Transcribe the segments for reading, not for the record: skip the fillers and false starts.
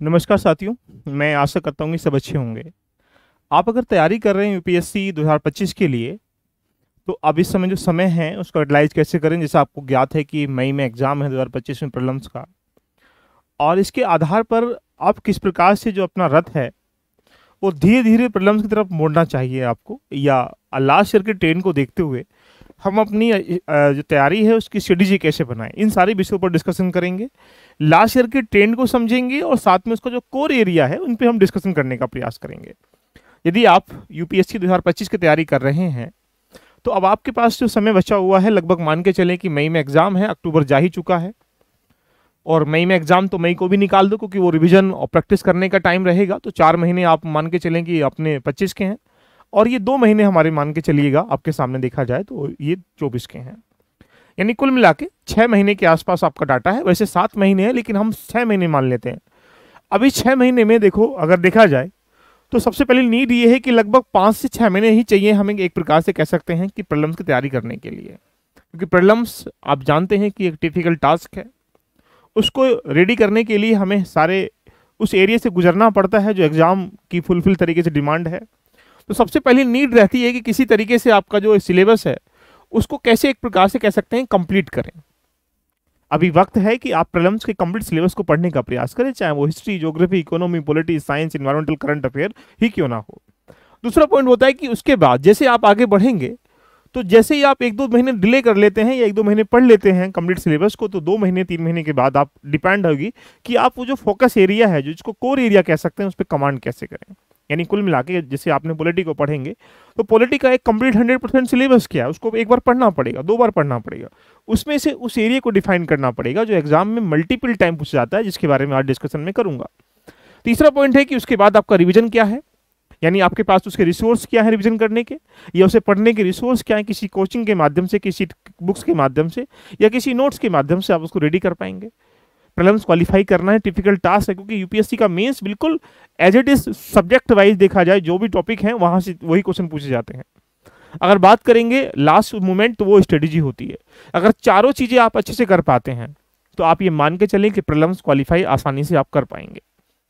नमस्कार साथियों। मैं आशा करता हूँ कि सब अच्छे होंगे। आप अगर तैयारी कर रहे हैं यूपीएससी 2025 के लिए, तो अब इस समय जो समय है उसको यूटिलाइज कैसे करें। जैसे आपको ज्ञात है कि मई में एग्जाम है 2025 में प्रीलिम्स का, और इसके आधार पर आप किस प्रकार से जो अपना रथ है वो धीरे धीरे प्रीलिम्स की तरफ मोड़ना चाहिए आपको, या लास्ट ईयर के ट्रेंड को देखते हुए हम अपनी जो तैयारी है उसकी स्ट्रेटेजी कैसे बनाएं। इन सारे विषयों पर डिस्कशन करेंगे, लास्ट ईयर के ट्रेंड को समझेंगे और साथ में उसका जो कोर एरिया है उन पे हम डिस्कशन करने का प्रयास करेंगे। यदि आप यूपीएससी 2025 की तैयारी कर रहे हैं तो अब आपके पास जो समय बचा हुआ है, लगभग मान के चलें कि मई में एग्जाम है, अक्टूबर जा ही चुका है, और मई में एग्जाम तो मई को भी निकाल दो क्योंकि वो रिवीजन और प्रैक्टिस करने का टाइम रहेगा। तो 4 महीने आप मान के चलें कि अपने 25 के हैं, और ये 2 महीने हमारे मान के चलिएगा आपके सामने देखा जाए तो ये 24 के हैं। यानी कुल मिला के 6 महीने के आसपास आपका डाटा है। वैसे 7 महीने है लेकिन हम 6 महीने मान लेते हैं। अभी 6 महीने में देखो, अगर देखा जाए तो सबसे पहले नीड ये है कि लगभग 5 से 6 महीने ही चाहिए हमें, एक प्रकार से कह सकते हैं कि प्रीलिम्स की तैयारी करने के लिए। क्योंकि प्रीलिम्स आप जानते हैं कि एक डिफिकल्ट टास्क है, उसको रेडी करने के लिए हमें सारे उस एरिया से गुजरना पड़ता है जो एग्जाम की फुलफिल तरीके से डिमांड है। तो सबसे पहली नीड रहती है कि किसी तरीके से आपका जो सिलेबस है उसको कैसे एक प्रकार से कह सकते हैं कंप्लीट करें। अभी वक्त है कि आप प्रीलिम्स के कंप्लीट सिलेबस को पढ़ने का प्रयास करें, चाहे वो history, geography, economy, politics, science, environmental, current affair ही क्यों ना हो। दूसरा पॉइंट होता है कि उसके बाद जैसे आप आगे बढ़ेंगे तो जैसे ही आप 1-2 महीने डिले कर लेते हैं या 1-2 महीने पढ़ लेते हैं कंप्लीट सिलेबस को, तो 2 महीने 3 महीने के बाद आप डिपेंड होगी कि आप वो जो फोकस एरिया है, जो जिसको कोर एरिया कह सकते हैं, उस पर कमांड कैसे करें। यानी कुल मिला के जैसे आपने पॉलिटी को पढ़ेंगे तो पॉलिटी का एक कंप्लीट 100% सिलेबस क्या है उसको एक बार पढ़ना पड़ेगा, 2 बार पढ़ना पड़ेगा, उसमें से उस एरिया को डिफाइन करना पड़ेगा जो एग्जाम में मल्टीपल टाइम पूछा जाता है, जिसके बारे में आज डिस्कशन में करूंगा। तीसरा पॉइंट है कि उसके बाद आपका रिवीजन क्या है, यानी आपके पास उसके रिसोर्स क्या है रिवीजन करने के, या उसे पढ़ने के रिसोर्स क्या है, किसी कोचिंग के माध्यम से, किसी बुक्स के माध्यम से, या किसी नोट्स के माध्यम से आप उसको रेडी कर पाएंगे। प्रीलिम्स क्वालिफाई करना है डिफिकल्ट टास्क है, क्योंकि यूपीएससी का मेंस बिल्कुल as it is subject wise देखा जाए, जो भी टॉपिक है वहां से वही क्वेश्चन पूछे जाते हैं। अगर बात करेंगे लास्ट मोमेंट, तो वो स्ट्रेटेजी होती है। अगर चारों चीजें आप अच्छे से कर पाते हैं तो आप ये मान के चलें कि प्रीलिम्स क्वालिफाई आसानी से आप कर पाएंगे।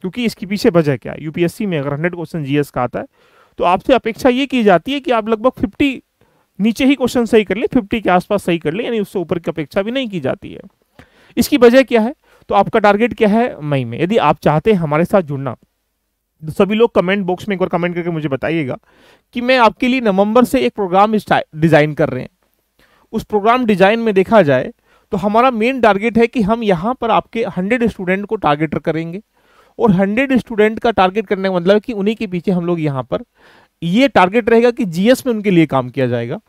क्योंकि इसके पीछे वजह क्या है, यूपीएससी में अगर 100 क्वेश्चन जीएस का आता है तो आपसे अपेक्षा ये की जाती है कि आप लगभग 50 नीचे ही क्वेश्चन सही कर ले, 50 के आसपास सही कर ले, यानी उससे ऊपर की अपेक्षा भी नहीं की जाती है। इसकी वजह क्या है, तो आपका टारगेट क्या है मई में। यदि आप चाहते हैं हमारे साथ जुड़ना तो सभी लोग कमेंट बॉक्स में एक बार कमेंट करके मुझे बताइएगा कि मैं आपके लिए नवंबर से एक प्रोग्राम डिजाइन कर रहे हैं। उस प्रोग्राम डिजाइन में देखा जाए तो हमारा मेन टारगेट है कि हम यहाँ पर आपके 100 स्टूडेंट को टारगेट करेंगे, और 100 स्टूडेंट का टारगेट करने का मतलब है कि उन्हीं के पीछे हम लोग यहाँ पर ये टारगेट रहेगा कि जीएस में उनके लिए काम किया जाएगा,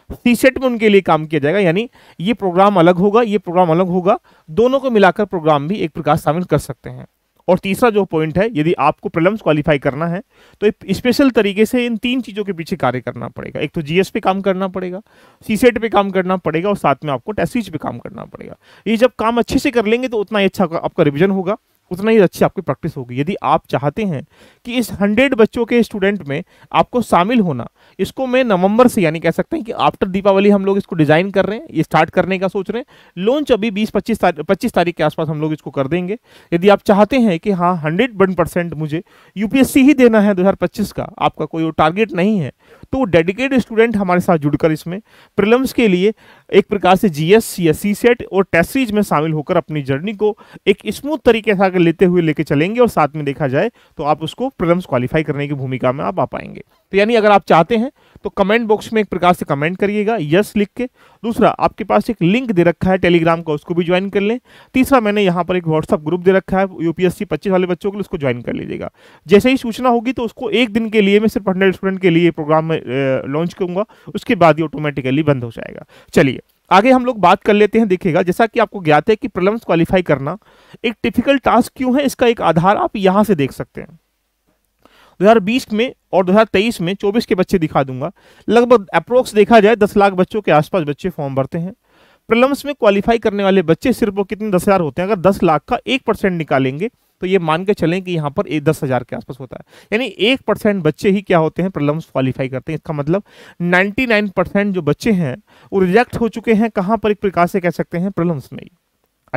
सीसेट में उनके लिए काम किया जाएगा। यानी ये प्रोग्राम अलग होगा, ये प्रोग्राम अलग होगा, दोनों को मिलाकर प्रोग्राम भी एक प्रकार शामिल कर सकते हैं। और तीसरा जो पॉइंट है, यदि आपको प्रीलिम्स क्वालिफाई करना है तो एक स्पेशल तरीके से इन 3 चीजों के पीछे कार्य करना पड़ेगा। एक तो जीएस पे काम करना पड़ेगा, सीसेट पे काम करना पड़ेगा, और साथ में आपको टेस्ट सीरीज पे काम करना पड़ेगा। ये जब काम अच्छे से कर लेंगे तो उतना ही अच्छा आपका रिवीजन होगा, उतना ही अच्छी आपकी प्रैक्टिस होगी। यदि आप चाहते हैं कि इस 100 बच्चों के स्टूडेंट में आपको शामिल होना, इसको मैं नवंबर से, यानी कह सकते हैं कि आफ्टर दीपावली हम लोग इसको डिजाइन कर रहे हैं, ये स्टार्ट करने का सोच रहे हैं। लॉन्च अभी 25 तारीख के आसपास हम लोग इसको कर देंगे। यदि आप चाहते हैं कि हाँ 101% मुझे यूपीएससी ही देना है 2025 का, आपका कोई टारगेट नहीं है, तो डेडिकेटेड स्टूडेंट हमारे साथ जुड़कर इसमें प्रीलिम्स के लिए एक प्रकार से जीएस या सीसेट और टेस्ट सीरीज में शामिल होकर अपनी जर्नी को एक स्मूथ तरीके से आगे लेते हुए लेके चलेंगे, और साथ में देखा जाए तो आप उसको प्रीलिम्स क्वालिफाई करने की भूमिका में आप आ पाएंगे। तो यानी अगर आप चाहते हैं तो कमेंट बॉक्स में एक प्रकार से कमेंट करिएगा यस लिख के। दूसरा, आपके पास एक लिंक दे रखा है टेलीग्राम का, उसको भी ज्वाइन कर लें। तीसरा, मैंने यहाँ पर एक व्हाट्सअप ग्रुप दे रखा है यूपीएससी 25 वाले बच्चों के लिए, उसको ज्वाइन कर लीजिएगा। जैसे ही सूचना होगी तो उसको एक दिन के लिए मैं सिर्फ 100 स्टूडेंट के लिए प्रोग्राम में लॉन्च करूंगा, उसके बाद ये ऑटोमेटिकली बंद हो जाएगा। चलिए आगे हम लोग बात कर लेते हैं। देखिएगा, जैसा कि आपको ज्ञात है कि प्रीलिम्स क्वालिफाई करना एक डिफिकल्ट टास्क क्यों है, इसका एक आधार आप यहां से देख सकते हैं। 2020 में और 2023 में 24 के बच्चे दिखा दूंगा, लगभग अप्रोक्स देखा जाए 10 लाख बच्चों के आसपास बच्चे फॉर्म भरते हैं। प्रीलिम्स में क्वालिफाई करने वाले बच्चे सिर्फ वो कितने 10,000 होते हैं। अगर 10 लाख का 1% निकालेंगे तो ये मान के चलें कि यहाँ पर 10,000 के आसपास होता है। यानी 1% बच्चे ही क्या होते हैं, प्रीलिम्स क्वालिफाई करते हैं। इसका मतलब 99% जो बच्चे हैं वो रिजेक्ट हो चुके हैं, कहाँ पर एक प्रकार से कह सकते हैं, प्रीलिम्स में ही।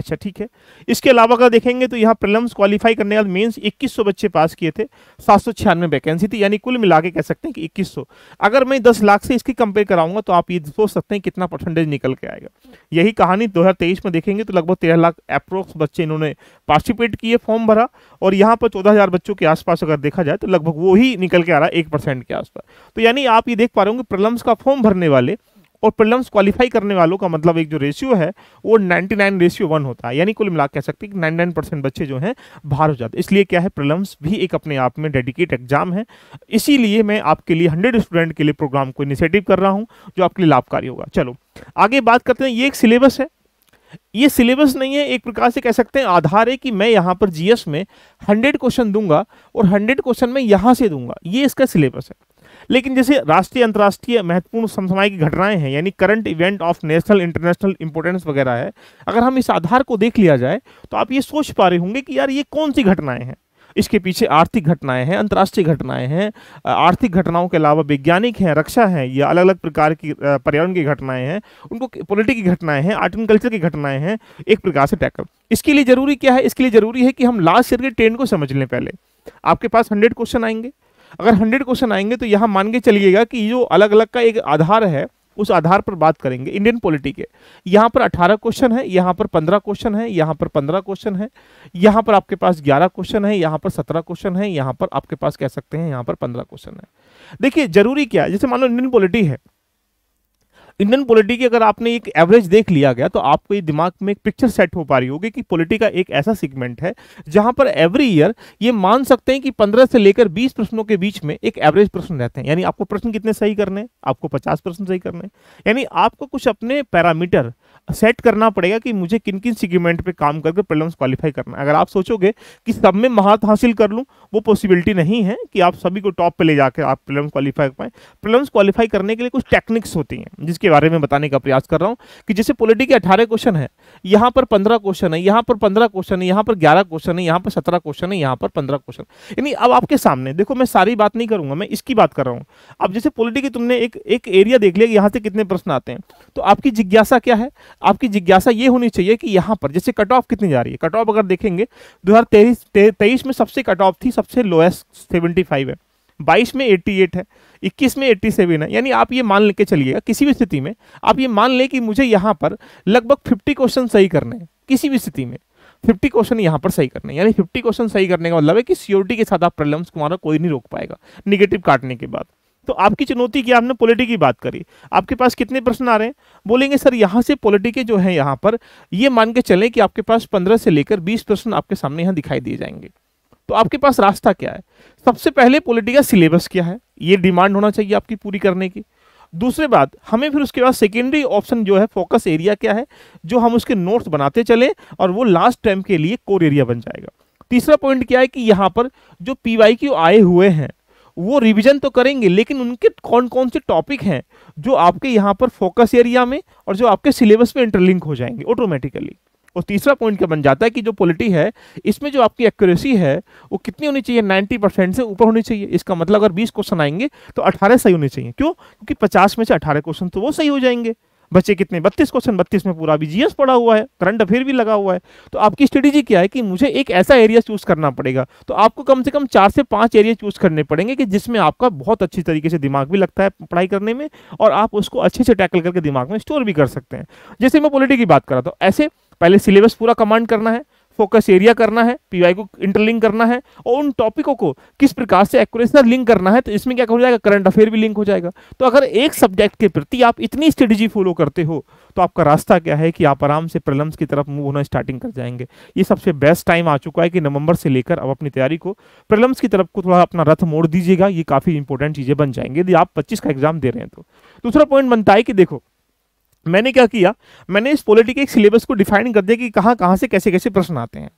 अच्छा ठीक है। इसके अलावा अगर देखेंगे तो यहाँ प्रीलिम्स क्वालिफाई करने के बाद मेंस 2100 बच्चे पास किए थे, 796 वैकेंसी थी, यानी कुल मिला के कह सकते हैं कि 2100। अगर मैं 10 लाख से इसकी कंपेयर कराऊंगा तो आप ये सोच सकते हैं कितना परसेंटेज निकल के आएगा। यही कहानी 2023 में देखेंगे तो लगभग 13 लाख अप्रोक्स बच्चे इन्होंने पार्टिसिपेट किए, फॉर्म भरा, और यहाँ पर 14,000 बच्चों के आसपास अगर देखा जाए तो लगभग वो ही निकल के आ रहा है 1% के आसपास। तो यानी आप ये देख पा रहे होंगे प्रीलिम्स का फॉर्म भरने वाले और प्रीलिम्स क्वालिफाई करने वालों का मतलब एक जो रेशियो है वो 99:1 होता है, यानी कुल मिला कह सकते हैं कि 99% बच्चे जो हैं बाहर हो जाते हैं। इसलिए क्या है, प्रीलिम्स भी एक अपने आप में डेडिकेट एग्जाम है। इसीलिए मैं आपके लिए 100 स्टूडेंट के लिए प्रोग्राम को इनिशिएटिव कर रहा हूं जो आपके लिए लाभकारी होगा। चलो आगे बात करते हैं। ये एक सिलेबस है, ये सिलेबस नहीं है, एक प्रकार से कह सकते हैं आधार है कि मैं यहाँ पर जीएस में 100 क्वेश्चन दूंगा और 100 क्वेश्चन मैं यहाँ से दूंगा, ये इसका सिलेबस है। लेकिन जैसे राष्ट्रीय अंतर्राष्ट्रीय महत्वपूर्ण समसामयिक घटनाएं हैं, यानी current event of national international importance वगैरह है, अगर हम इस आधार को देख लिया जाए तो आप ये सोच पा रहे होंगे कि यार ये कौन सी घटनाएं हैं। इसके पीछे आर्थिक घटनाएं हैं, अंतर्राष्ट्रीय घटनाएं हैं, आर्थिक घटनाओं के अलावा वैज्ञानिक हैं, रक्षा हैं, या अलग अलग प्रकार की पर्यावरण की घटनाएं हैं, उनको पॉलिटिक्स की घटनाएं हैं, आर्ट एंड कल्चर की घटनाएं हैं, एक प्रकार से टैकल। इसके लिए जरूरी क्या है, इसके लिए जरूरी है कि हम लास्ट ईयर के ट्रेंड को समझ लें। पहले आपके पास 100 क्वेश्चन आएंगे, अगर 100 क्वेश्चन आएंगे तो यहाँ मान के चलिएगा कि जो अलग अलग का एक आधार है उस आधार पर बात करेंगे। इंडियन पॉलिटी के यहाँ पर 18 क्वेश्चन है, यहाँ पर 15 क्वेश्चन है, यहाँ पर 15 क्वेश्चन है, यहाँ पर आपके पास 11 क्वेश्चन है, यहाँ पर 17 क्वेश्चन है, यहाँ पर आपके पास कह सकते हैं यहाँ पर 15 क्वेश्चन है। देखिए जरूरी क्या है, जैसे मान लो इंडियन पॉलिटी है, इंडियन पॉलिटी की अगर आपने एक एवरेज देख लिया गया तो आपको ये दिमाग में एक पिक्चर सेट हो पा रही होगी कि पॉलिटी का एक ऐसा सेगमेंट है जहां पर एवरी ईयर ये मान सकते हैं कि 15 से लेकर 20 प्रश्नों के बीच में एक एवरेज प्रश्न रहते हैं। यानी आपको प्रश्न कितने सही करने हैं, आपको 50 प्रश्न सही करने हैं। यानी आपको कुछ अपने पैरामीटर सेट करना पड़ेगा कि मुझे किन किन सेगमेंट पे काम करके प्रीलिम्स क्वालिफाई करना है। अगर आप सोचोगे कि सब में महारत हासिल कर लूं, वो पॉसिबिलिटी नहीं है कि आप सभी को टॉप पे ले जाकर आप प्रीलिम्स क्वालिफाई कर पाए। प्रीलिम्स क्वालिफाई करने के लिए कुछ टेक्निक्स होती हैं जिसके बारे में बताने का प्रयास कर रहा हूं कि जैसे पॉलिटी के 18 क्वेश्चन है, यहां पर 15 क्वेश्चन है, यहां पर 15 क्वेश्चन है, यहां पर 11 क्वेश्चन है, यहां पर 17 क्वेश्चन है, यहां पर 15 क्वेश्चन। यानी अब आपके सामने देखो, मैं सारी बात नहीं करूंगा, मैं इसकी बात कर रहा हूं। अब जैसे पॉलिटी की तुमने एक एरिया देख लिया कि यहां से कितने प्रश्न आते हैं, तो आपकी जिज्ञासा क्या है, आपकी जिज्ञासा ये होनी चाहिए कि यहां पर जैसे कट ऑफ कितनी जा रही है। कट ऑफ अगर देखेंगे 2023 में सबसे कट ऑफ थी, सबसे लोएस्ट 75 है, 22 में 88 है, 21 में 87 है। यानी आप ये मान लेके चलिएगा किसी भी स्थिति में आप ये मान ले कि मुझे यहाँ पर लगभग 50 क्वेश्चन सही करने हैं, किसी भी स्थिति में 50 क्वेश्चन यहाँ पर सही करने हैं। यानी 50 क्वेश्चन सही करने का मतलब है कि सियोरिटी के साथ आप प्रीलिम्स तुम्हारा कोई नहीं रोक पाएगा निगेटिव काटने के बाद। तो आपकी चुनौती की, आपने पॉलिटी की बात करी, आपके पास कितने प्रश्न आ रहे हैं, बोलेंगे सर यहाँ से पॉलिटी के जो है यहाँ पर ये मान के चलें कि आपके पास 15 से लेकर 20 प्रश्न आपके सामने यहाँ दिखाई दिए जाएंगे। तो आपके पास रास्ता क्या है, सबसे पहले पॉलिटी का सिलेबस क्या है, ये डिमांड होना चाहिए आपकी पूरी करने की। दूसरी बात, हमें फिर उसके बाद सेकेंडरी ऑप्शन जो है फोकस एरिया क्या है, जो हम उसके नोट्स बनाते चले और वो लास्ट टाइम के लिए कोर एरिया बन जाएगा। तीसरा पॉइंट क्या है कि यहाँ पर जो PYQ आए हुए हैं वो रिवीजन तो करेंगे, लेकिन उनके कौन कौन से टॉपिक हैं जो आपके यहाँ पर फोकस एरिया में और जो आपके सिलेबस में इंटरलिंक हो जाएंगे ऑटोमेटिकली। और तीसरा पॉइंट क्या बन जाता है कि जो पॉलिटी है इसमें जो आपकी एक्यूरेसी है वो कितनी होनी चाहिए, 90% से ऊपर होनी चाहिए। इसका मतलब अगर 20 क्वेश्चन आएंगे तो 18 सही होने चाहिए। क्यों? क्योंकि 50 में से 18 क्वेश्चन तो वो सही हो जाएंगे। बच्चे कितने, 32 क्वेश्चन, 32 में पूरा जीएस पड़ा हुआ है, करंट अफेयर भी लगा हुआ है। तो आपकी स्ट्रेटेजी क्या है कि मुझे एक ऐसा एरिया चूज करना पड़ेगा। तो आपको कम से कम 4 से 5 एरिया चूज करने पड़ेंगे कि जिसमें आपका बहुत अच्छी तरीके से दिमाग भी लगता है पढ़ाई करने में और आप उसको अच्छे से टैकल करके दिमाग में स्टोर भी कर सकते हैं। जैसे मैं पॉलिटी की बात कर रहा था, ऐसे पहले सिलेबस पूरा कमांड करना है, फोकस एरिया करना है, PY को इंटरलिंक करना है और उन टॉपिकों को किस प्रकार से एक्यूरेसी से लिंक करना है। तो इसमें क्या हो जाएगा, करंट अफेयर भी लिंक हो जाएगा। तो अगर एक सब्जेक्ट के प्रति आप इतनी स्ट्रेटेजी फॉलो करते हो तो आपका रास्ता क्या है कि आप आराम से प्रीलिम्स की तरफ मूव होना स्टार्टिंग कर जाएंगे। ये सबसे बेस्ट टाइम आ चुका है कि नवंबर से लेकर अब अपनी तैयारी को प्रीलिम्स की तरफ को थोड़ा अपना रथ मोड़ दीजिएगा। ये काफी इंपॉर्टेंट चीजें बन जाएंगे यदि आप 25 का एग्जाम दे रहे हैं तो। दूसरा पॉइंट बनता है कि देखो मैंने क्या किया, मैंने इस पॉलिटी के एक सिलेबस को डिफाइन कर दिया कि कहाँ कहाँ से कैसे कैसे प्रश्न आते हैं।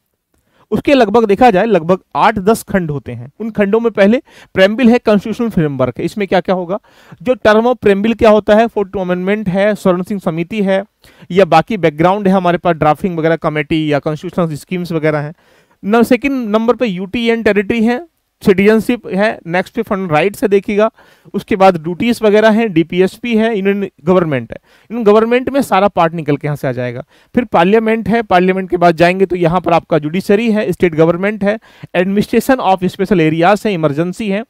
उसके लगभग देखा जाए लगभग 8-10 खंड होते हैं। उन खंडों में पहले प्रेम्बिल है, कॉन्स्टिट्यूशनल फ्रेमवर्क है। इसमें क्या क्या होगा, जो टर्म ऑफ प्रेम्बिल क्या होता है, 42 अमेंडमेंट है, स्वर्ण सिंह समिति है, या बाकी बैकग्राउंड है हमारे पास ड्राफ्टिंग वगैरह कमेटी या कॉन्स्टिट्यूशनल स्कीम्स वगैरह है। सेकंड नंबर पे यूटी एंड टेरिटरी है, सिटीजनशिप है, नेक्स्ट पे फंड राइट्स है देखिएगा, उसके बाद ड्यूटीज वगैरह है, डीपीएसपी है, यूनियन गवर्नमेंट है। इन गवर्नमेंट में सारा पार्ट निकल के यहाँ से आ जाएगा। फिर पार्लियामेंट है, पार्लियामेंट के बाद जाएंगे तो यहाँ पर आपका जुडिशरी है, स्टेट गवर्नमेंट है, एडमिनिस्ट्रेशन ऑफ स्पेशल एरियाज है, इमरजेंसी है।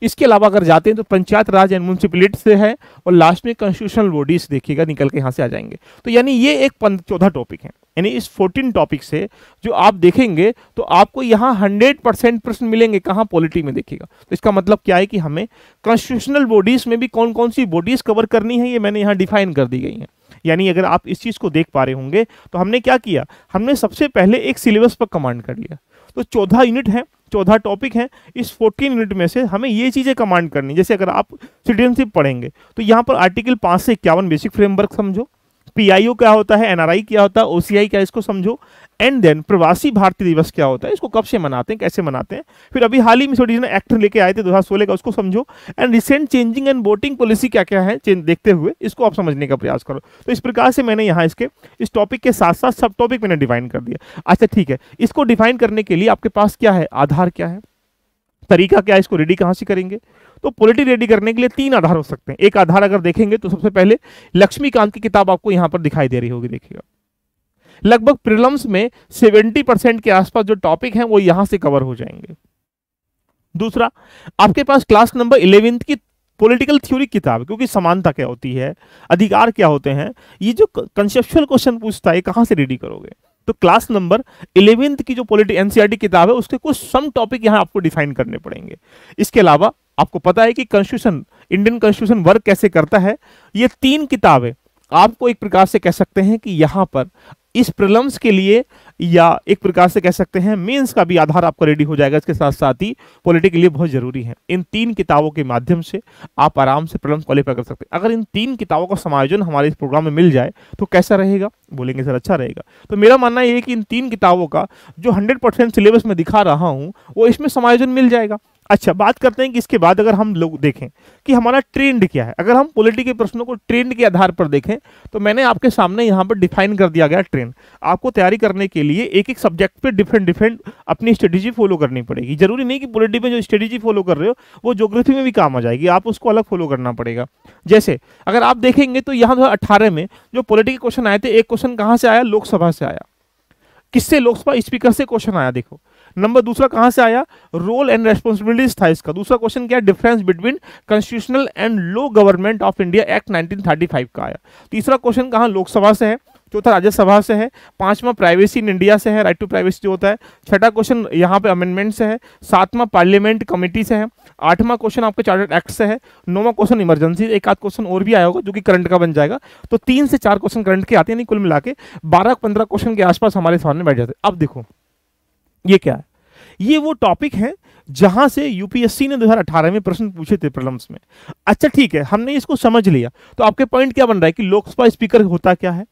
इसके अलावा अगर जाते हैं तो पंचायत राज एंड म्यूनसिपलिटी से है, और लास्ट में कॉन्स्टिट्यूशनल बॉडीज देखिएगा निकल के यहाँ से आ जाएंगे। तो यानी ये एक 14 टॉपिक है, यानी इस 14 टॉपिक से जो आप देखेंगे तो आपको यहाँ 100% प्रश्न मिलेंगे। कहाँ? पॉलिटी में देखिएगा। तो इसका मतलब क्या है कि हमें कॉन्स्टिट्यूशनल बॉडीज में भी कौन कौन सी बॉडीज कवर करनी है, ये मैंने यहाँ डिफाइन कर दी गई है। यानी अगर आप इस चीज को देख पा रहे होंगे तो हमने क्या किया, हमने सबसे पहले एक सिलेबस पर कमांड कर लिया। तो 14 यूनिट है, 14 टॉपिक हैं, इस 14 यूनिट में से हमें ये चीजें कमांड करनी। जैसे अगर आप सिटीजनशिप पढ़ेंगे तो यहाँ पर आर्टिकल 5 से 51 बेसिक फ्रेमवर्क समझो, पीआईओ क्या होता है, एनआरआई क्या होता है, ओसीआई क्या है इसको समझो, एंड देन प्रवासी भारतीय दिवस क्या होता है, इसको कब से मनाते हैं, कैसे मनाते हैं। फिर अभी हाल ही में सिटीजन एक्ट लेके आए थे 2016 का, उसको समझो, and recent changing and voting policy क्या क्या है देखते हुए इसको आप समझने का प्रयास करो। तो इस प्रकार से मैंने यहाँ इसके इस टॉपिक के साथ साथ सब टॉपिक मैंने डिफाइन कर दिया। अच्छा ठीक है, इसको डिफाइन करने के लिए आपके पास क्या है, आधार क्या है, तरीका क्या है, इसको रेडी कहाँ से करेंगे। तो पॉलिटी रेडी करने के लिए 3 आधार हो सकते हैं। एक आधार अगर देखेंगे तो सबसे पहले लक्ष्मीकांत की किताब आपको यहां पर दिखाई दे रही होगी, देखिएगा लगभग प्रीलिम्स में 70% के आसपास जो टॉपिक हैं वो यहां से कवर हो जाएंगे। दूसरा, आपके पास क्लास नंबर 11th की पॉलिटिकल थ्योरी किताब, क्योंकि समानता क्या होती है, अधिकार क्या होते हैं, ये जो कंसेप्चुअल क्वेश्चन पूछता है कहां से रेडी करोगे। तो क्लास नंबर 11th की जो एनसीईआरटी किताब है उसके कुछ सम टॉपिक यहां आपको डिफाइन करने पड़ेंगे। इसके अलावा आपको पता है कि कॉन्स्टिट्यूशन, इंडियन कॉन्स्टिट्यूशन वर्क कैसे करता है, ये 3 किताबें आपको एक प्रकार से कह सकते हैं कि यहां पर इस प्रीलिम्स के लिए या एक प्रकार से कह सकते हैं मेंस का भी आधार आपको रेडी हो जाएगा। इसके साथ साथ ही पॉलिटी के लिए बहुत जरूरी है। इन 3 किताबों के माध्यम से आप आराम से प्रीलिम्स क्वालिफाई कर सकते हैं। अगर इन 3 किताबों का समायोजन हमारे इस प्रोग्राम में मिल जाए तो कैसा रहेगा, बोलेंगे सर अच्छा रहेगा। तो मेरा मानना यह है कि इन 3 किताबों का जो 100% सिलेबस में दिखा रहा हूं वो इसमें समायोजन मिल जाएगा। अच्छा, बात करते हैं कि इसके बाद अगर हम लोग देखें कि हमारा ट्रेंड क्या है। अगर हम पॉलिटी के प्रश्नों को ट्रेंड के आधार पर देखें तो मैंने आपके सामने यहाँ पर डिफाइन कर दिया गया ट्रेंड। आपको तैयारी करने के लिए एक एक सब्जेक्ट पे डिफरेंट अपनी स्ट्रेटेजी फॉलो करनी पड़ेगी। जरूरी नहीं कि पॉलिटी में जो स्ट्रेटेजी फॉलो कर रहे हो वो ज्योग्राफी में भी काम आ जाएगी, आप उसको अलग फॉलो करना पड़ेगा। जैसे अगर आप देखेंगे तो यहाँ 2018 में जो पॉलिटी के क्वेश्चन आए थे, एक क्वेश्चन कहाँ से आया, लोकसभा से आया। किससे? लोकसभा स्पीकर से क्वेश्चन आया। देखो नंबर दूसरा कहां से आया, रोल एंड रेस्पॉन्सिबिलिटीज था इसका। दूसरा क्वेश्चन क्या है, difference between constitutional and law government of India act 1935 का आया। तीसरा क्वेश्चन कहां, लोकसभा से है। चौथा राज्यसभा से है। पांचवा प्राइवेसी इन इंडिया से है, राइट टू प्राइवेसी जो होता है। छठा क्वेश्चन यहाँ पे अमेंडमेंट से है। सातवां पार्लियामेंट कमेटी से है। आठवां क्वेश्चन आपके चार्टर्ड एक्ट से है। नौवां क्वेश्चन इमरजेंसी, एक आध क्वेश्चन और भी आया होगा जो कि करंट का बन जाएगा। तो 3 से 4 क्वेश्चन करंट के आते हैं, नहीं कुल मिला के 12-15 क्वेश्चन के आसपास हमारे सामने बैठ जाते हैं। अब देखो ये क्या है, ये वो टॉपिक है जहां से यूपीएससी ने 2018 में प्रश्न पूछे थे प्रीलिम्स में। अच्छा ठीक है, हमने इसको समझ लिया। तो आपके पॉइंट क्या बन रहा है कि लोकसभा स्पीकर होता क्या है,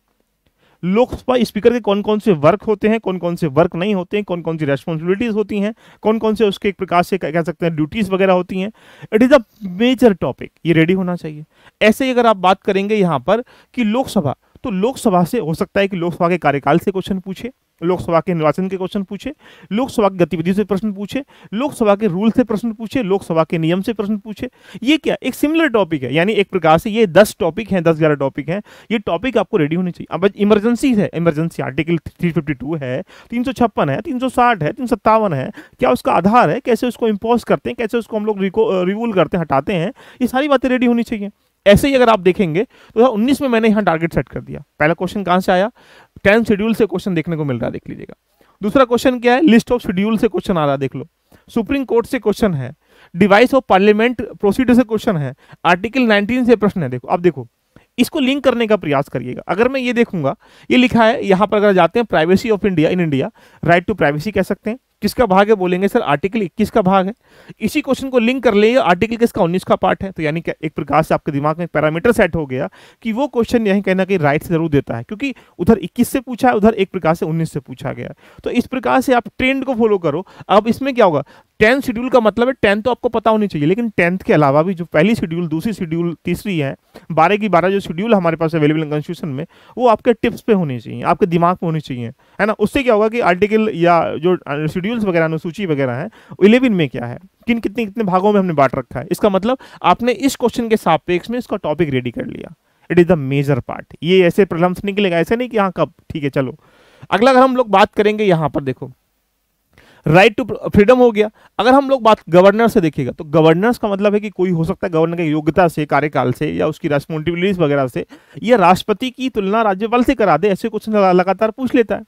लोकसभा स्पीकर के कौन कौन से वर्क होते हैं, कौन कौन से वर्क नहीं होते हैं, कौन कौन सी रेस्पॉन्सिबिलिटीज होती हैं, कौन कौन से उसके एक प्रकार से कह सकते हैं ड्यूटीज वगैरह होती हैं। It is a major topic, ये रेडी होना चाहिए। ऐसे ही अगर आप बात करेंगे यहां पर कि लोकसभा, तो लोकसभा से हो सकता है कि लोकसभा के कार्यकाल से क्वेश्चन पूछे, लोकसभा के निर्वाचन के क्वेश्चन पूछे, लोकसभा की गतिविधि से प्रश्न पूछे, लोकसभा के रूल से प्रश्न पूछे, लोकसभा के नियम से प्रश्न पूछे। ये क्या एक सिमिलर टॉपिक है, यानी एक प्रकार से ये 10 टॉपिक हैं, 10-11 टॉपिक हैं। ये टॉपिक आपको रेडी होनी चाहिए। अब इमरजेंसी है, इमरजेंसी आर्टिकल 352 है, 356 है, 360 है, 357 है। क्या उसका आधार है, कैसे उसको इम्पोज करते हैं, कैसे उसको हम लोग रिवूल करते हैं, हटाते हैं, ये सारी बातें रेडी होनी चाहिए। ऐसे ही अगर आप देखेंगे तो 2019 में मैंने यहां टारगेट सेट कर दिया। पहला क्वेश्चन कहां से आया, 10 शेड्यूल से क्वेश्चन देखने को मिल रहा है, देख लीजिएगा। दूसरा क्वेश्चन क्या है, लिस्ट ऑफ शेड्यूल से क्वेश्चन आ रहा है, देख लो। सुप्रीम कोर्ट से क्वेश्चन है, डिवाइस ऑफ पार्लियामेंट प्रोसीडर से क्वेश्चन है, आर्टिकल 19 से प्रश्न है। देखो अब देखो इसको लिंक करने का प्रयास करिएगा। अगर मैं ये देखूंगा, ये लिखा है यहां पर, अगर जाते हैं privacy of India in India, right to privacy कह सकते हैं। किसका भाग है, बोलेंगे सर आर्टिकल 21 का भाग है। इसी क्वेश्चन को लिंक कर ले, आर्टिकल किसका, 19 का पार्ट है। तो यानी कि एक प्रकार से आपके दिमाग में पैरामीटर सेट हो गया कि वो क्वेश्चन यहीं कहना कि राइट से जरूर देता है, क्योंकि उधर 21 से पूछा है, उधर एक प्रकार से 19 से पूछा गया। तो इस प्रकार से आप ट्रेंड को फॉलो करो। अब इसमें क्या होगा, 10 शेड्यूल का मतलब है 10 तो आपको पता होनी चाहिए, लेकिन 10th के अलावा भी जो पहली शेड्यूल, दूसरी शेड्यूल, तीसरी है, 12 की 12 जो शेड्यूल हमारे पास अवेलेबल है कॉन्स्टिट्यूशन में, वो आपके टिप्स पे होनी चाहिए, आपके दिमाग में होनी चाहिए, है ना। उससे क्या होगा कि आर्टिकल या जो शेड्यूल्स वगैरह, अनुसूची वगैरह है, 11 में क्या है, कितने कितने भागों में हमने बांट रखा है, इसका मतलब आपने इस क्वेश्चन के सापेक्ष में इसका टॉपिक रेडी कर लिया। It is the major part. ये ऐसे प्रॉब्लम्स निकलेगा, ऐसे नहीं कि हाँ कब, ठीक है चलो। अगला अगर हम लोग बात करेंगे यहाँ पर देखो, राइट टू फ्रीडम हो गया। अगर हम लोग बात गवर्नर से देखिएगा तो गवर्नर्स का मतलब है कि कोई हो सकता है गवर्नर की योग्यता से, कार्यकाल से, या उसकी रिस्पॉन्सिबिलिटीज वगैरह से, या राष्ट्रपति की तुलना राज्यपाल से करा दे, ऐसे कुछ लगातार पूछ लेता है।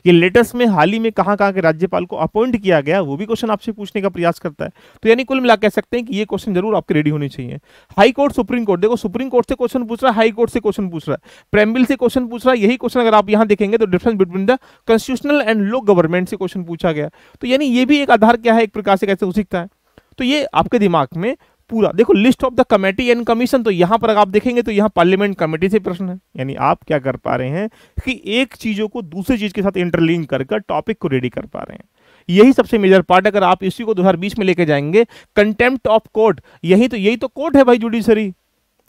ये लेटेस्ट में हाल ही में कहाँ कहाँ के राज्यपाल को अपॉइंट किया गया, वो भी क्वेश्चन आपसे पूछने का प्रयास करता है। तो यानी कुल मिला कह सकते हैं कि ये क्वेश्चन जरूर आपके रेडी होने चाहिए। हाई कोर्ट, सुप्रीम कोर्ट, देखो सुप्रीम कोर्ट से क्वेश्चन पूछ रहा है, हाई कोर्ट से क्वेश्चन पूछ रहा है, प्रेम्बिल से क्वेश्चन पूछ रहा है। यही क्वेश्चन अगर आप यहाँ देखेंगे तो difference between the constitutional and low government से क्वेश्चन पूछा गया। तो यानी ये भी एक आधार क्या है, एक प्रकार से कैसे हो सकता है। तो ये आपके दिमाग में पूरा देखो, list of the committee and commission, तो यहां पर अगर आप देखेंगे तो यहां पार्लियामेंट कमेटी से प्रश्न है। यानी आप क्या कर पा रहे हैं कि एक चीजों को दूसरी चीज के साथ इंटरलिंक कर टॉपिक को रेडी कर पा रहे हैं। यही सबसे मेजर पार्ट। अगर आप इसी को 2020 में लेके जाएंगे, कंटेम्प्ट ऑफ कोर्ट, यही तो कोर्ट है भाई, जुडिशरी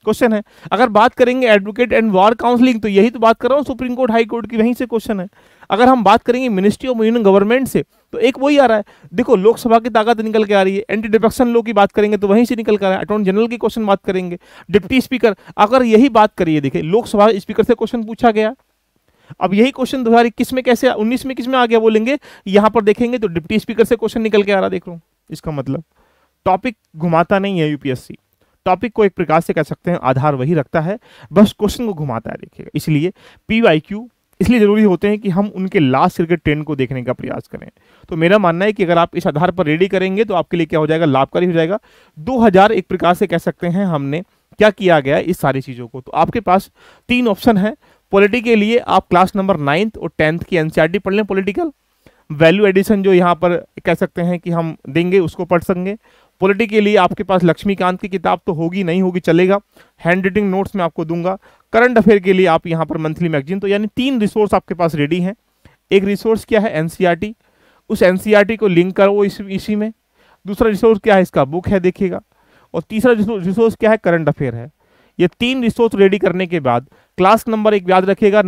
क्वेश्चन है। अगर बात करेंगे एडवोकेट एंड वार काउंसलिंग, तो यही तो बात कर रहा हूं, सुप्रीम कोर्ट, हाई कोर्ट की, वहीं से क्वेश्चन है। अगर हम बात करेंगे मिनिस्ट्री ऑफ यूनियन गवर्नमेंट से, तो एक वही आ रहा है। देखो लोकसभा की ताकत निकल के आ रही है। एंटी डिफेक्शन लॉ की बात करेंगे तो वहीं से निकल कर आ रहा है। अटॉर्नी जनरल की क्वेश्चन बात करेंगे, डिप्टी स्पीकर, अगर यही बात करिए, देखिए लोकसभा स्पीकर से क्वेश्चन पूछा गया। अब यही क्वेश्चन 2021 में कैसे, 19 में किस में आ गया बोलेंगे, यहां पर देखेंगे तो डिप्टी स्पीकर से क्वेश्चन निकल के आ रहा, देख लो। इसका मतलब टॉपिक घुमाता नहीं है यूपीएससी, टॉपिक को एक प्रकार से कह सकते हैं आधार वही रखता है, बस क्वेश्चन को घुमाता है, देखिएगा। इसलिए पीवाईक्यू इसलिए जरूरी होते हैं कि हम उनके लास्ट क्रिकेट ट्रेंड को देखने का प्रयास करें। तो मेरा मानना है कि अगर आप इस आधार पर रेडी करेंगे तो आपके लिए क्या हो जाएगा, लाभकारी हो जाएगा। 2000 एक प्रकार से कह सकते हैं हमने क्या किया गया इस सारी चीज़ों को। तो आपके पास 3 ऑप्शन है। पॉलिटी के लिए आप क्लास नंबर 9th और 10th की एनसीईआरटी पढ़ लें, पॉलिटिकल। वैल्यू एडिशन जो यहाँ पर कह सकते हैं कि हम देंगे, उसको पढ़ सकेंगे। पॉलिटी के लिए आपके पास लक्ष्मीकांत की किताब तो होगी, नहीं होगी चलेगा, हैंड राइटिंग नोट्स में आपको दूंगा। करंट अफेयर के लिए आप यहाँ पर मंथली मैगजीन। तो यानी 3 रिसोर्स आपके पास रेडी हैं। एक रिसोर्स क्या है, एनसीईआरटी, उस एनसीईआरटी को लिंक करो इसी में। दूसरा रिसोर्स क्या है, इसका बुक है, देखिएगा। और तीसरा रिसोर्स क्या है, करंट अफेयर है। ये 3 रिसोर्स रेडी करने के बाद क्लास नंबर 1 याद रखिएगा,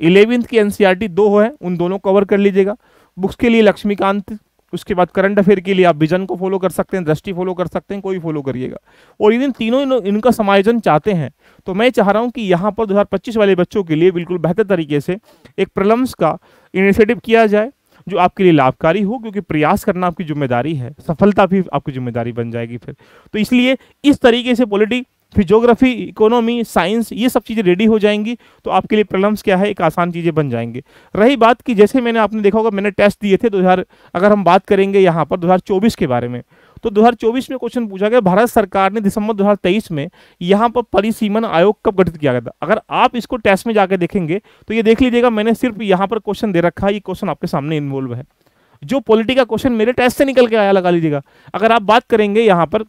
11th की एनसीईआरटी 2 है, उन दोनों कवर कर लीजिएगा। बुक्स के लिए लक्ष्मीकांत, उसके बाद करंट अफेयर के लिए आप विजन को फॉलो कर सकते हैं, दृष्टि फॉलो कर सकते हैं, कोई फॉलो करिएगा। और इन तीनों इनका समायोजन चाहते हैं तो मैं चाह रहा हूं कि यहाँ पर 2025 वाले बच्चों के लिए बिल्कुल बेहतर तरीके से एक प्रॉब्लम्स का इनिशिएटिव किया जाए जो आपके लिए लाभकारी हो, क्योंकि प्रयास करना आपकी जिम्मेदारी है, सफलता भी आपकी जिम्मेदारी बन जाएगी फिर। तो इसलिए इस तरीके से पॉलिटी, फिर ज्योग्राफी, इकोनॉमी, साइंस, ये सब चीज़ें रेडी हो जाएंगी तो आपके लिए प्रॉब्लम्स क्या है, एक आसान चीज़ें बन जाएंगे। रही बात कि जैसे मैंने आपने देखा होगा, मैंने टेस्ट दिए थे 2000, अगर हम बात करेंगे यहाँ पर 2024 के बारे में, तो 2024 में क्वेश्चन पूछा गया, भारत सरकार ने दिसंबर 2023 में यहाँ पर परिसीमन आयोग कब गठित किया गया था। अगर आप इसको टेस्ट में जाकर देखेंगे तो ये देख लीजिएगा, मैंने सिर्फ यहाँ पर क्वेश्चन दे रखा है, ये क्वेश्चन आपके सामने इन्वॉल्व है। जो पॉलिटी का क्वेश्चन मेरे टेस्ट से निकल के आया, लगा लीजिएगा। अगर आप बात करेंगे यहाँ पर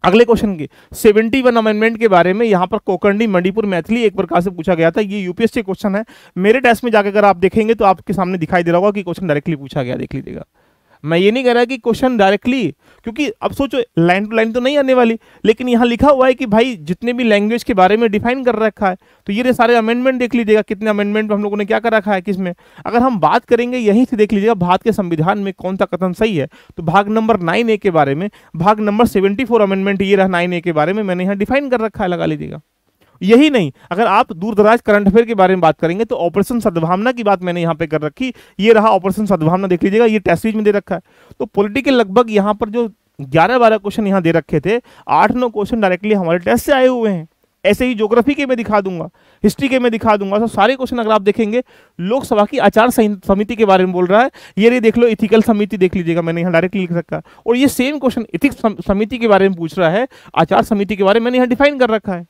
अगले क्वेश्चन की 71 अमेंडमेंट के बारे में, यहाँ पर कोकर्णी, मणिपुर, मैथिली एक प्रकार से पूछा गया था। ये यूपीएससी क्वेश्चन है, मेरे टेस्ट में जाकर अगर आप देखेंगे तो आपके सामने दिखाई दे रहा होगा कि क्वेश्चन डायरेक्टली पूछा गया, देख लीजिएगा। मैं ये नहीं कह रहा कि क्वेश्चन डायरेक्टली, क्योंकि अब सोचो लाइन टू लाइन तो नहीं आने वाली, लेकिन यहाँ लिखा हुआ है कि भाई जितने भी लैंग्वेज के बारे में डिफाइन कर रखा है, तो ये सारे अमेंडमेंट देख लीजिएगा, कितने अमेंडमेंट हम लोगों ने क्या कर रखा है, किसमें। अगर हम बात करेंगे यहीं से देख लीजिएगा भारत के संविधान में कौन सा कथन सही है, तो भाग नंबर 9A के बारे में, भाग नंबर 74 अमेंडमेंट ये रहा 9A के बारे में, मैंने यहाँ डिफाइन कर रखा है, लगा लीजिएगा। यही नहीं, अगर आप दूर दराज करंट अफेयर के बारे में बात करेंगे तो ऑपरेशन सद्भावना की बात मैंने यहाँ पे कर रखी, ये रहा ऑपरेशन सद्भावना, देख लीजिएगा, ये टेस्ट सीरीज में दे रखा है। तो पॉलिटिकल लगभग यहाँ पर जो 11-12 क्वेश्चन यहाँ दे रखे थे, 8-9 क्वेश्चन डायरेक्टली हमारे टेस्ट से आए हुए हैं। ऐसे ही ज्योग्राफी के मैं दिखा दूंगा, हिस्ट्री के मैं दिखा दूंगा। तो सारे क्वेश्चन अगर आप देखेंगे, लोकसभा की आचार समिति के बारे में बोल रहा है, ये देख लो, इथिकल समिति देख लीजिएगा, मैंने यहाँ डायरेक्टली लिख रखा है। और ये सेम क्वेश्चन इथिक्स समिति के बारे में पूछ रहा है, आचार समिति के बारे में मैंने यहाँ डिफाइन कर रखा है।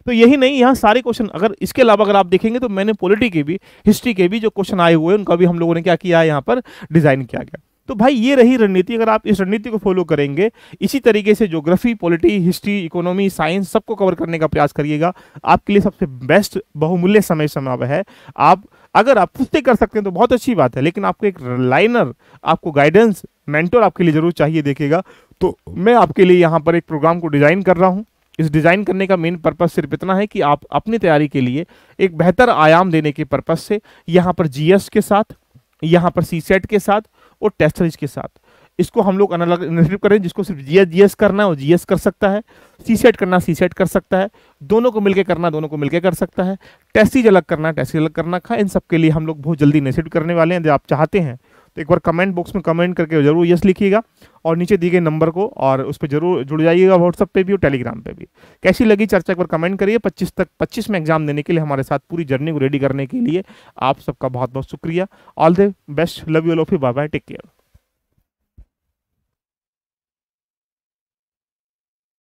तो यही नहीं, यहाँ सारे क्वेश्चन अगर इसके अलावा अगर आप देखेंगे तो मैंने पॉलिटी के भी, हिस्ट्री के भी जो क्वेश्चन आए हुए हैं उनका भी हम लोगों ने क्या किया है, यहाँ पर डिजाइन किया गया। तो भाई ये रही रणनीति। अगर आप इस रणनीति को फॉलो करेंगे, इसी तरीके से geography, polity, history, economy, science सबको कवर करने का प्रयास करिएगा, आपके लिए सबसे बेस्ट बहुमूल्य समय है। आप अगर आप खुद से कर सकते हैं तो बहुत अच्छी बात है, लेकिन आपको एक लाइनर, आपको गाइडेंस, मेंटोर आपके लिए जरूर चाहिए देखिएगा। तो मैं आपके लिए यहाँ पर एक प्रोग्राम को डिज़ाइन कर रहा हूँ। इस डिज़ाइन करने का मेन पर्पस सिर्फ इतना है कि आप अपनी तैयारी के लिए एक बेहतर आयाम देने के पर्पस से यहाँ पर जीएस के साथ, यहाँ पर सीसेट के साथ और टेस्ट सीरीज के साथ इसको हम लोग अलग अलग करें। जिसको सिर्फ जीएस करना है वो जीएस कर सकता है, सीसेट करना सीसेट कर सकता है, दोनों को मिलके करना दोनों को मिलके कर सकता है, टेस्ट सीरीज अलग करना टेस्ट सीरीज अलग करना का। इन सब के लिए हम लोग बहुत जल्दी इनिशिएटिव करने वाले हैं। यदि आप चाहते हैं तो एक बार कमेंट बॉक्स में कमेंट करके जरूर यस लिखिएगा और नीचे दिए गए नंबर को, और उस पर जरूर जुड़ जाइएगा, व्हाट्सएप पे भी और टेलीग्राम पे भी। कैसी लगी चर्चा एक बार कमेंट करिए। 25 में एग्जाम देने के लिए हमारे साथ पूरी जर्नी को रेडी करने के लिए आप सबका बहुत बहुत शुक्रिया। All the best, love you all of you, bye bye, take care.